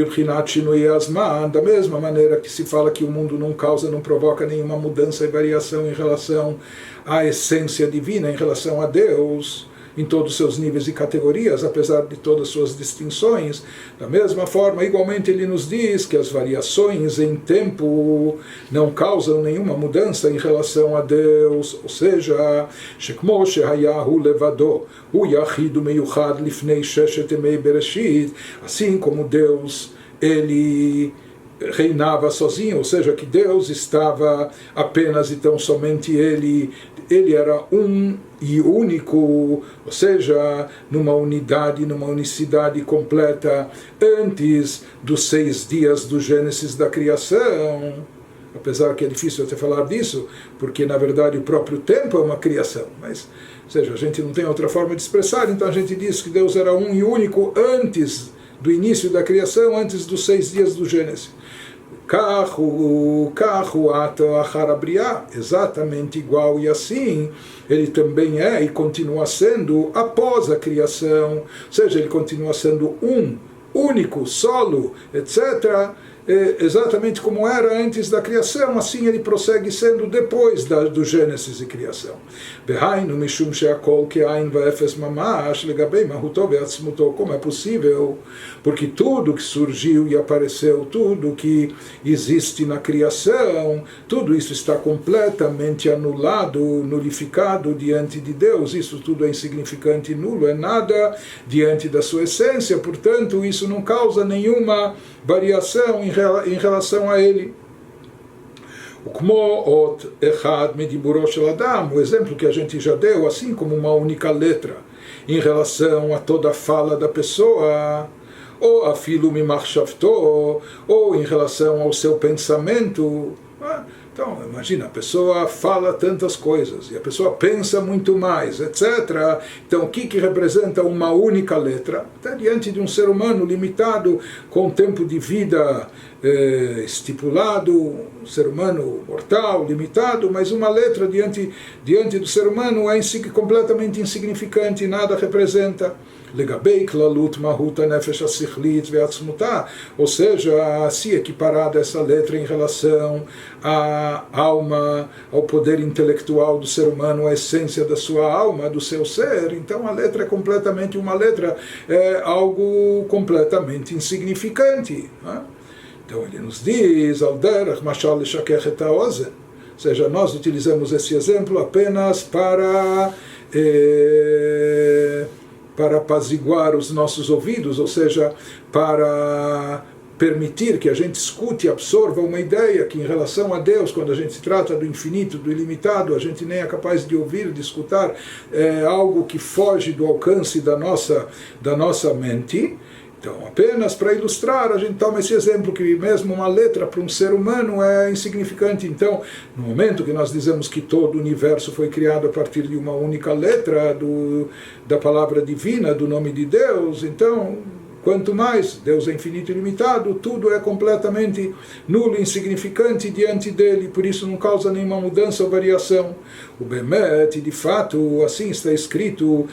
[SPEAKER 1] da mesma maneira que se fala que o mundo não causa, não provoca nenhuma mudança e variação em relação à essência divina, em relação a Deus, em todos os seus níveis e categorias, apesar de todas as suas distinções. Da mesma forma, igualmente ele nos diz que as variações em tempo não causam nenhuma mudança em relação a Deus, ou seja, shekmo shehayahu levado, hu yachidu meyuchad lifnei sheshet emei bereshit, assim como Deus, ele reinava sozinho, ou seja, que Deus estava apenas e tão somente ele era um e único, ou seja, numa unidade, numa unicidade completa, antes dos 6 dias do Gênesis da criação. Apesar que é difícil até falar disso, porque na verdade o próprio tempo é uma criação, mas, ou seja, a gente não tem outra forma de expressar, então a gente diz que Deus era um e único antes do início da criação, antes dos 6 dias do Gênesis. Exatamente igual, e assim ele também é e continua sendo após a criação, ou seja, ele continua sendo um, único, solo, etc., exatamente como era antes da criação, assim ele prossegue sendo depois do Gênesis e criação. Como é possível? Porque tudo que surgiu e apareceu, tudo que existe na criação, tudo isso está completamente anulado, nulificado diante de Deus. Isso tudo é insignificante e nulo, é nada diante da sua essência, portanto isso não causa nenhuma variação em relação a ele. O exemplo que a gente já deu, assim como uma única letra em relação a toda a fala da pessoa, ou a filo mimachshavto, ou em relação ao seu pensamento. Então, imagina, a pessoa fala tantas coisas, e a pessoa pensa muito mais, etc. Então, o que representa uma única letra? Até diante de um ser humano limitado, com tempo de vida estipulado, um ser humano mortal, limitado, mas uma letra diante do ser humano é completamente insignificante, nada representa. Legabei klalut mahuta nefesh asichlit ve'atzmuta, ou seja, se equiparada essa letra em relação à alma, ao poder intelectual do ser humano, à essência da sua alma, do seu ser, então a letra é completamente uma letra, é algo completamente insignificante. Então ele nos diz, al derech mashal leshakech et haozen, ou seja, nós utilizamos esse exemplo apenas para apaziguar os nossos ouvidos, ou seja, para permitir que a gente escute e absorva uma ideia que, em relação a Deus, quando a gente se trata do infinito, do ilimitado, a gente nem é capaz de ouvir, de escutar algo que foge do alcance da nossa mente. Então, apenas para ilustrar, a gente toma esse exemplo que mesmo uma letra para um ser humano é insignificante. Então, no momento que nós dizemos que todo o universo foi criado a partir de uma única letra da palavra divina, do nome de Deus, então, quanto mais Deus é infinito e ilimitado, tudo é completamente nulo, insignificante diante dele, por isso não causa nenhuma mudança ou variação. O Bemet, de fato, assim está escrito,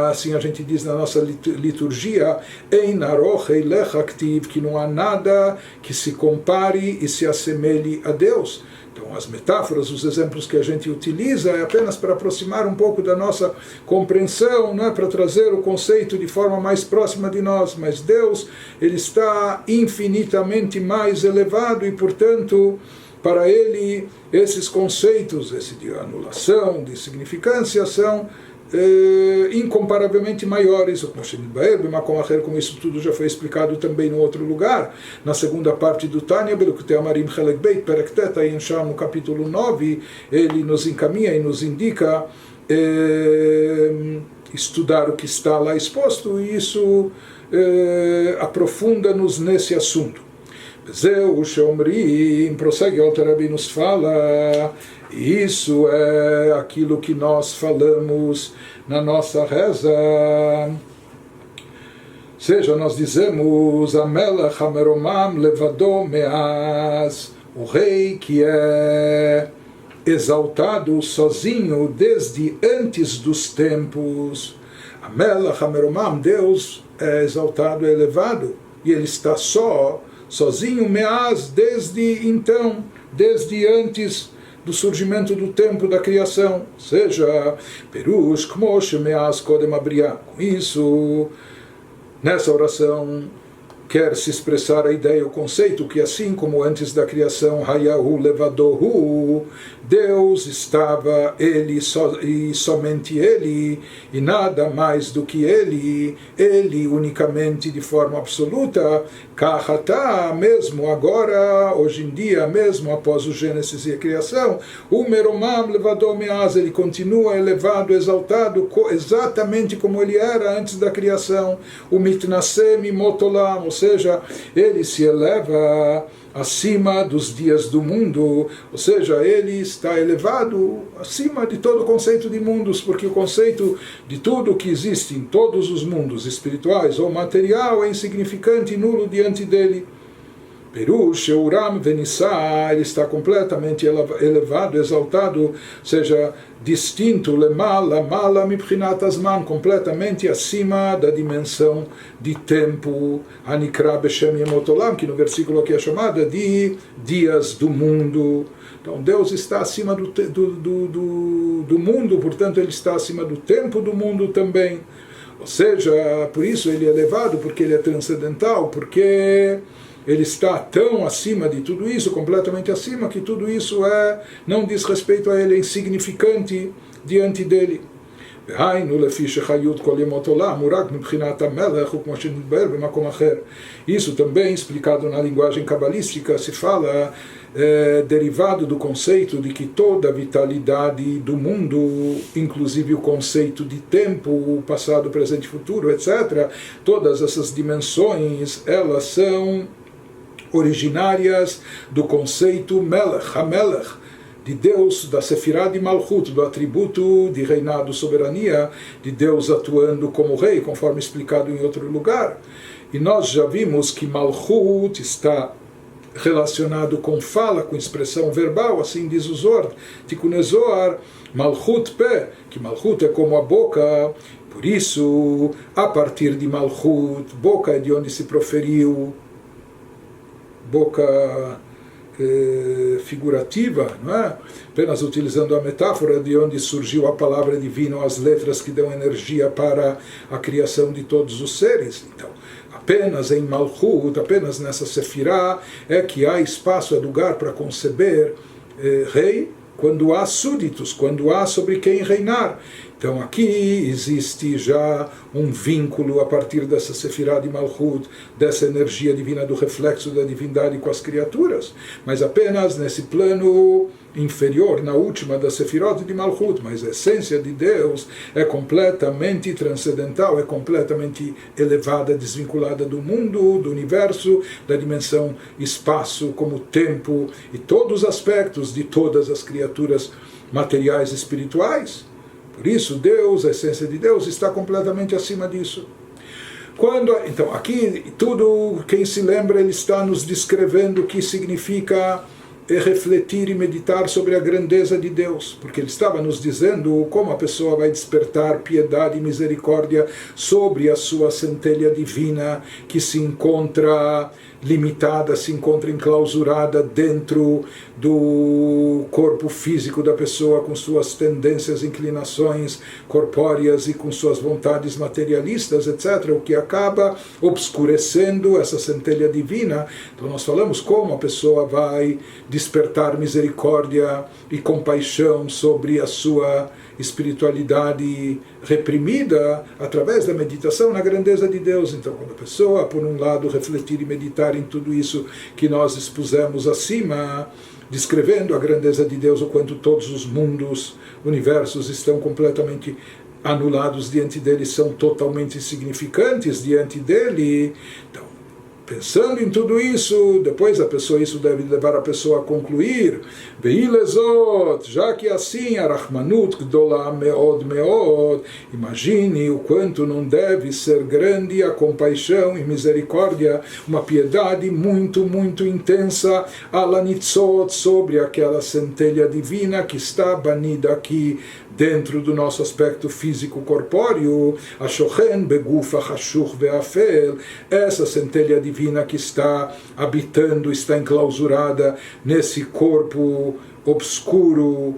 [SPEAKER 1] assim a gente diz na nossa liturgia, Ein aroch eilech aktiv, que não há nada que se compare e se assemelhe a Deus. Então, as metáforas, os exemplos que a gente utiliza é apenas para aproximar um pouco da nossa compreensão, não é para trazer o conceito de forma mais próxima de nós, mas Deus, ele está infinitamente mais elevado e, portanto, para ele, esses conceitos, esse de anulação, de significância, são incomparavelmente maiores, como isso tudo já foi explicado também no outro lugar, na segunda parte do Tânia, no capítulo 9, ele nos encaminha e nos indica estudar o que está lá exposto, e isso aprofunda-nos nesse assunto. Zeu Shomrim, prossegue o Alter Rebbe nos fala, isso é aquilo que nós falamos na nossa reza. Ou seja, nós dizemos Amelech Hameromam Levado Meaz, o rei que é exaltado sozinho desde antes dos tempos. Amelech Hameromam, Deus é exaltado, é elevado, e ele está sozinho, meaz, desde então, desde antes do surgimento do tempo da criação, seja, perush, kmosh, meaz, kodem abriá. Com isso, nessa oração, quer se expressar a ideia, o conceito, que assim como antes da criação, Hayahu levadohu, Deus estava, ele e somente ele, e nada mais do que ele unicamente de forma absoluta, Kahatá, mesmo agora, hoje em dia, mesmo após o Gênesis e a criação, o Meromam levador meaz, ele continua elevado, exaltado, exatamente como ele era antes da criação, o Mitnasem Motolam, ou seja, ele se eleva acima dos dias do mundo, ou seja, ele está elevado acima de todo o conceito de mundos, porque o conceito de tudo que existe em todos os mundos, espirituais ou material, é insignificante e nulo diante dele. Perush, Uram, Venissá, ele está completamente elevado, exaltado, ou seja, distinto, Lemala, Mala, Mibchinat Azman, completamente acima da dimensão de tempo, Anikra Beshem Yemotolam, que no versículo aqui é chamada de dias do mundo. Então Deus está acima do mundo, portanto ele está acima do tempo do mundo também. Ou seja, por isso ele é elevado, porque ele é transcendental, porque ele está tão acima de tudo isso, completamente acima, que tudo isso não diz respeito a ele, é insignificante diante dele. Isso também, explicado na linguagem cabalística, se fala derivado do conceito de que toda a vitalidade do mundo, inclusive o conceito de tempo, passado, presente e futuro, etc., todas essas dimensões, elas são originárias do conceito Melech, HaMelech, de Deus, da Sefirah de Malchut, do atributo de reinado, soberania, de Deus atuando como rei, conforme explicado em outro lugar. E nós já vimos que Malchut está relacionado com fala, com expressão verbal, assim diz o Zohar, Tikkun Zohar, Malchut Peh, que Malchut é como a boca, por isso, a partir de Malchut, boca é de onde se proferiu, boca figurativa, não é? Apenas utilizando a metáfora de onde surgiu a palavra divina, as letras que dão energia para a criação de todos os seres. Então, apenas em Malchut, apenas nessa Sefirah, é que há espaço, é lugar para conceber rei, quando há súditos, quando há sobre quem reinar. Então aqui existe já um vínculo a partir dessa Sefirah de Malchut, dessa energia divina do reflexo da divindade com as criaturas, mas apenas nesse plano inferior, na última da Sefirot de Malchut, mas a essência de Deus é completamente transcendental, é completamente elevada, desvinculada do mundo, do universo, da dimensão espaço, como tempo e todos os aspectos de todas as criaturas materiais e espirituais. Por isso, Deus, a essência de Deus, está completamente acima disso. Então, aqui, tudo, quem se lembra, ele está nos descrevendo o que significa refletir e meditar sobre a grandeza de Deus, porque ele estava nos dizendo como a pessoa vai despertar piedade e misericórdia sobre a sua centelha divina, que se encontra limitada, se encontra enclausurada dentro do corpo físico da pessoa, com suas tendências, inclinações corpóreas e com suas vontades materialistas, etc., o que acaba obscurecendo essa centelha divina. Então nós falamos como a pessoa vai despertar misericórdia e compaixão sobre a sua espiritualidade reprimida através da meditação na grandeza de Deus. Então, quando a pessoa, por um lado, refletir e meditar em tudo isso que nós expusemos acima, descrevendo a grandeza de Deus, o quanto todos os mundos, universos estão completamente anulados diante dele, são totalmente insignificantes diante dele. Então, pensando em tudo isso, depois isso deve levar a pessoa a concluir, Veilezot, já que assim, Arachmanut Gdola Meod Meod, imagine o quanto não deve ser grande a compaixão e misericórdia, uma piedade muito, muito intensa, Alanitzot, sobre aquela centelha divina que está banida aqui dentro do nosso aspecto físico corpóreo, Ashochen Begufa Hashuch Veafel, essa centelha divina que está habitando, está enclausurada nesse corpo obscuro,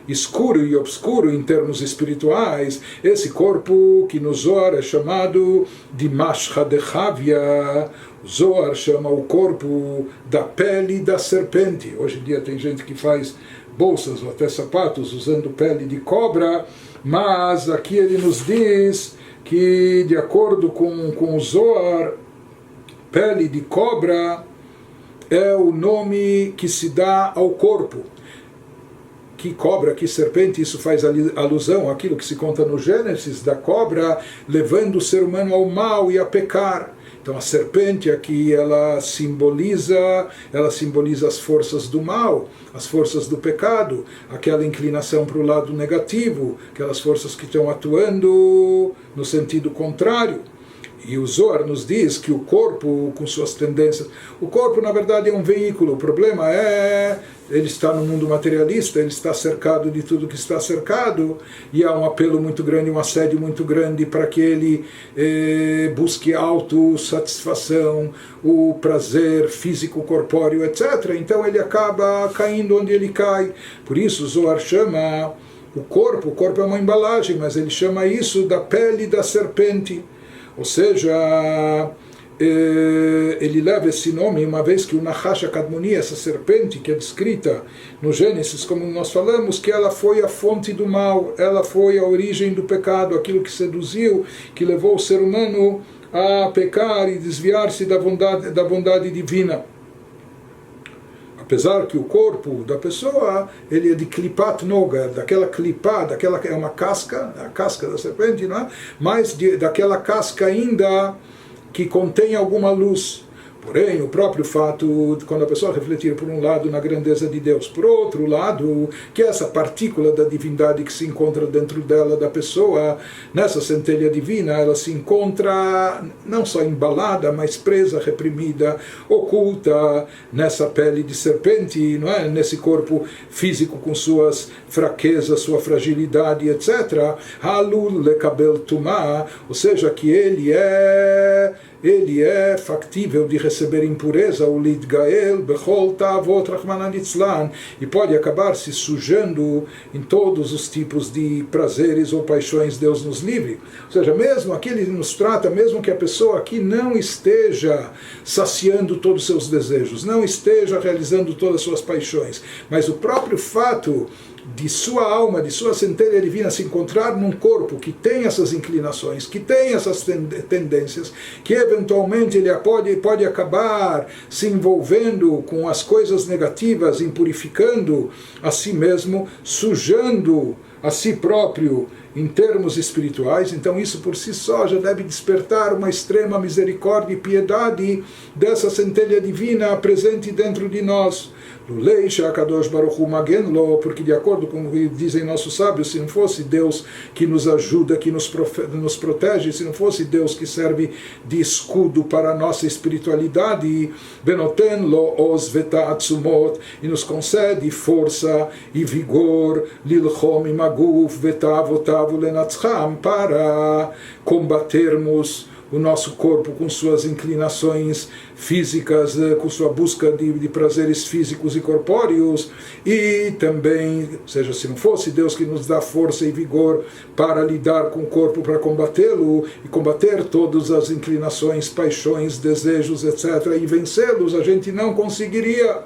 [SPEAKER 1] escuro e obscuro em termos espirituais, esse corpo que no Zohar é chamado de Mashcha de Chavia. Zohar chama o corpo da pele da serpente. Hoje em dia tem gente que faz bolsas ou até sapatos usando pele de cobra, mas aqui ele nos diz que, de acordo com o Zohar, pele de cobra é o nome que se dá ao corpo. Que cobra, que serpente, isso faz alusão àquilo que se conta no Gênesis, da cobra levando o ser humano ao mal e a pecar. Então a serpente aqui, ela simboliza as forças do mal, as forças do pecado, aquela inclinação para o lado negativo, aquelas forças que estão atuando no sentido contrário. E o Zohar nos diz que o corpo, com suas tendências, o corpo na verdade é um veículo. O problema é, ele está no mundo materialista, ele está cercado de tudo que está cercado, e há um apelo muito grande, um assédio muito grande para que ele busque autossatisfação, o prazer físico, corpóreo, etc. Então ele acaba caindo onde ele cai. Por isso o Zohar chama o corpo é uma embalagem, mas ele chama isso da pele da serpente. Ou seja, ele leva esse nome, uma vez que o Nahash HaKadmoni, essa serpente que é descrita no Gênesis, como nós falamos, que ela foi a fonte do mal, ela foi a origem do pecado, aquilo que seduziu, que levou o ser humano a pecar e desviar-se da bondade divina. Apesar que o corpo da pessoa, ele é de klipat noga, daquela klipá, é uma casca, a casca da serpente, não é? Mas daquela casca ainda que contém alguma luz. Porém, o próprio fato, quando a pessoa refletir por um lado na grandeza de Deus, por outro lado, que essa partícula da divindade que se encontra dentro dela, da pessoa, nessa centelha divina, ela se encontra não só embalada, mas presa, reprimida, oculta nessa pele de serpente, não é? Nesse corpo físico com suas fraquezas, sua fragilidade, etc. Halul lekabel tumah, ou seja, que ele é ele é factível de receber impureza, o lidgael bechol ta'avot rachmanan litzlan, e pode acabar se sujando em todos os tipos de prazeres ou paixões. Deus nos livre. Ou seja, mesmo aqui ele nos trata, mesmo que a pessoa aqui não esteja saciando todos os seus desejos, não esteja realizando todas as suas paixões, mas o próprio fato de sua alma, de sua centelha divina se encontrar num corpo que tem essas inclinações, que tem essas tendências, que eventualmente ele pode acabar se envolvendo com as coisas negativas, impurificando a si mesmo, sujando a si próprio em termos espirituais. Então isso por si só já deve despertar uma extrema misericórdia e piedade dessa centelha divina presente dentro de nós. Porque de acordo com o que dizem nossos sábios, se não fosse Deus que nos ajuda, que nos protege, se não fosse Deus que serve de escudo para a nossa espiritualidade, e nos concede força e vigor, para combatermos o nosso corpo com suas inclinações físicas, com sua busca de prazeres físicos e corpóreos, e também, ou seja, se não fosse Deus que nos dá força e vigor para lidar com o corpo, para combatê-lo e combater todas as inclinações, paixões, desejos, etc., e vencê-los, a gente não conseguiria.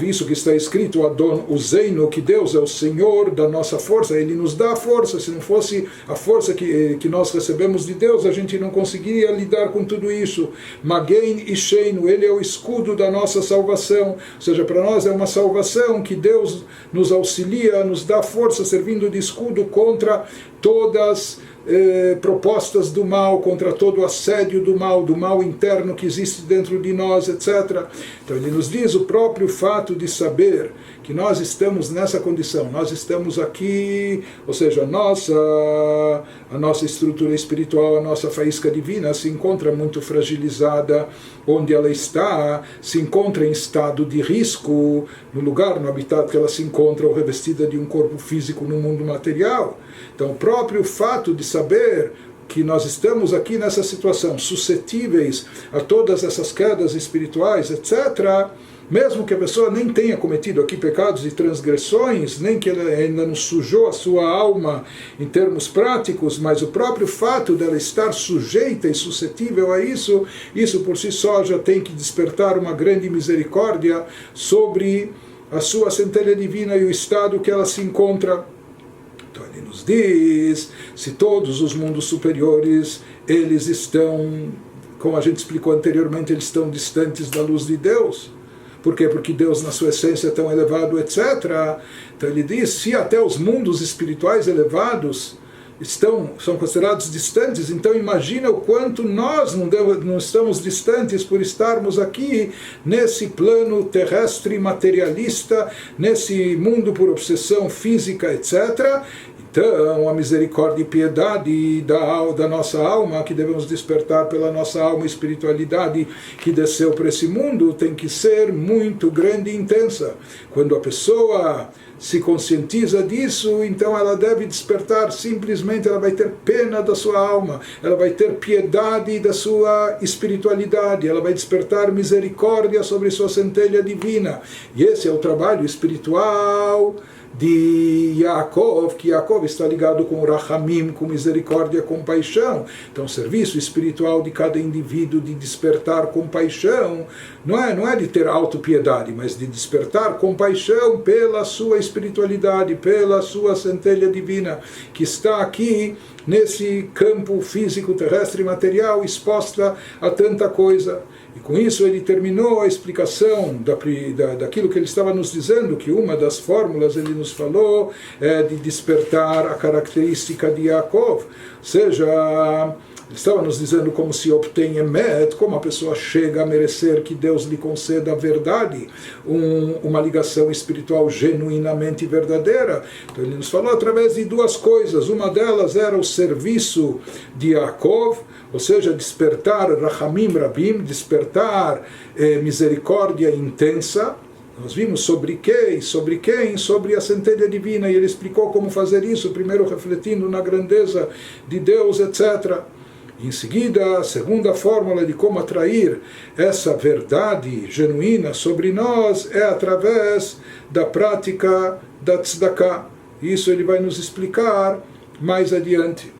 [SPEAKER 1] Isso que está escrito, Adon Uzeino, que Deus é o Senhor da nossa força, Ele nos dá a força. Se não fosse a força que nós recebemos de Deus, a gente não conseguiria lidar com tudo isso. Magein Isheinu, Ele é o escudo da nossa salvação, ou seja, para nós é uma salvação que Deus nos auxilia, nos dá força, servindo de escudo contra todas propostas do mal, contra todo o assédio do mal interno que existe dentro de nós, etc. Então ele nos diz o próprio fato de saber que nós estamos nessa condição, nós estamos aqui, ou seja, a nossa estrutura espiritual, a nossa faísca divina se encontra muito fragilizada, onde ela está, se encontra em estado de risco, no lugar, no habitat que ela se encontra, ou revestida de um corpo físico no mundo material. Então o próprio fato de saber que nós estamos aqui nessa situação, suscetíveis a todas essas quedas espirituais, etc., mesmo que a pessoa nem tenha cometido aqui pecados e transgressões, nem que ela ainda não sujou a sua alma em termos práticos, mas o próprio fato dela estar sujeita e suscetível a isso, isso por si só já tem que despertar uma grande misericórdia sobre a sua centelha divina e o estado que ela se encontra. Então ele nos diz, se todos os mundos superiores, eles estão, como a gente explicou anteriormente, eles estão distantes da luz de Deus. Por quê? Porque Deus, na sua essência, é tão elevado, etc. Então ele diz, se até os mundos espirituais elevados são considerados distantes, então imagina o quanto nós não estamos distantes por estarmos aqui nesse plano terrestre materialista, nesse mundo por obsessão física, etc. Então, a misericórdia e piedade da nossa alma, que devemos despertar pela nossa alma e espiritualidade que desceu para esse mundo, tem que ser muito grande e intensa. Quando a pessoa se conscientiza disso, então ela deve despertar, simplesmente ela vai ter pena da sua alma, ela vai ter piedade da sua espiritualidade, ela vai despertar misericórdia sobre sua centelha divina. E esse é o trabalho espiritual de Yaakov, que Yaakov está ligado com Rachamim, com misericórdia, compaixão. Então o serviço espiritual de cada indivíduo de despertar compaixão não é de ter autopiedade, mas de despertar compaixão pela sua espiritualidade, pela sua centelha divina, que está aqui nesse campo físico, terrestre e material, exposta a tanta coisa. E com isso ele terminou a explicação daquilo que ele estava nos dizendo, que uma das fórmulas ele nos falou é de despertar a característica de Yaakov, ou seja, ele estava nos dizendo como se obtém emet, como a pessoa chega a merecer que Deus lhe conceda a verdade, uma ligação espiritual genuinamente verdadeira. Então ele nos falou através de duas coisas, uma delas era o serviço de Yaakov, ou seja, despertar Rachamim Rabim, despertar misericórdia intensa. Nós vimos sobre quem? Sobre a centelha divina, e ele explicou como fazer isso, primeiro refletindo na grandeza de Deus, etc. Em seguida, a segunda fórmula de como atrair essa verdade genuína sobre nós é através da prática da tzedakah. Isso ele vai nos explicar mais adiante.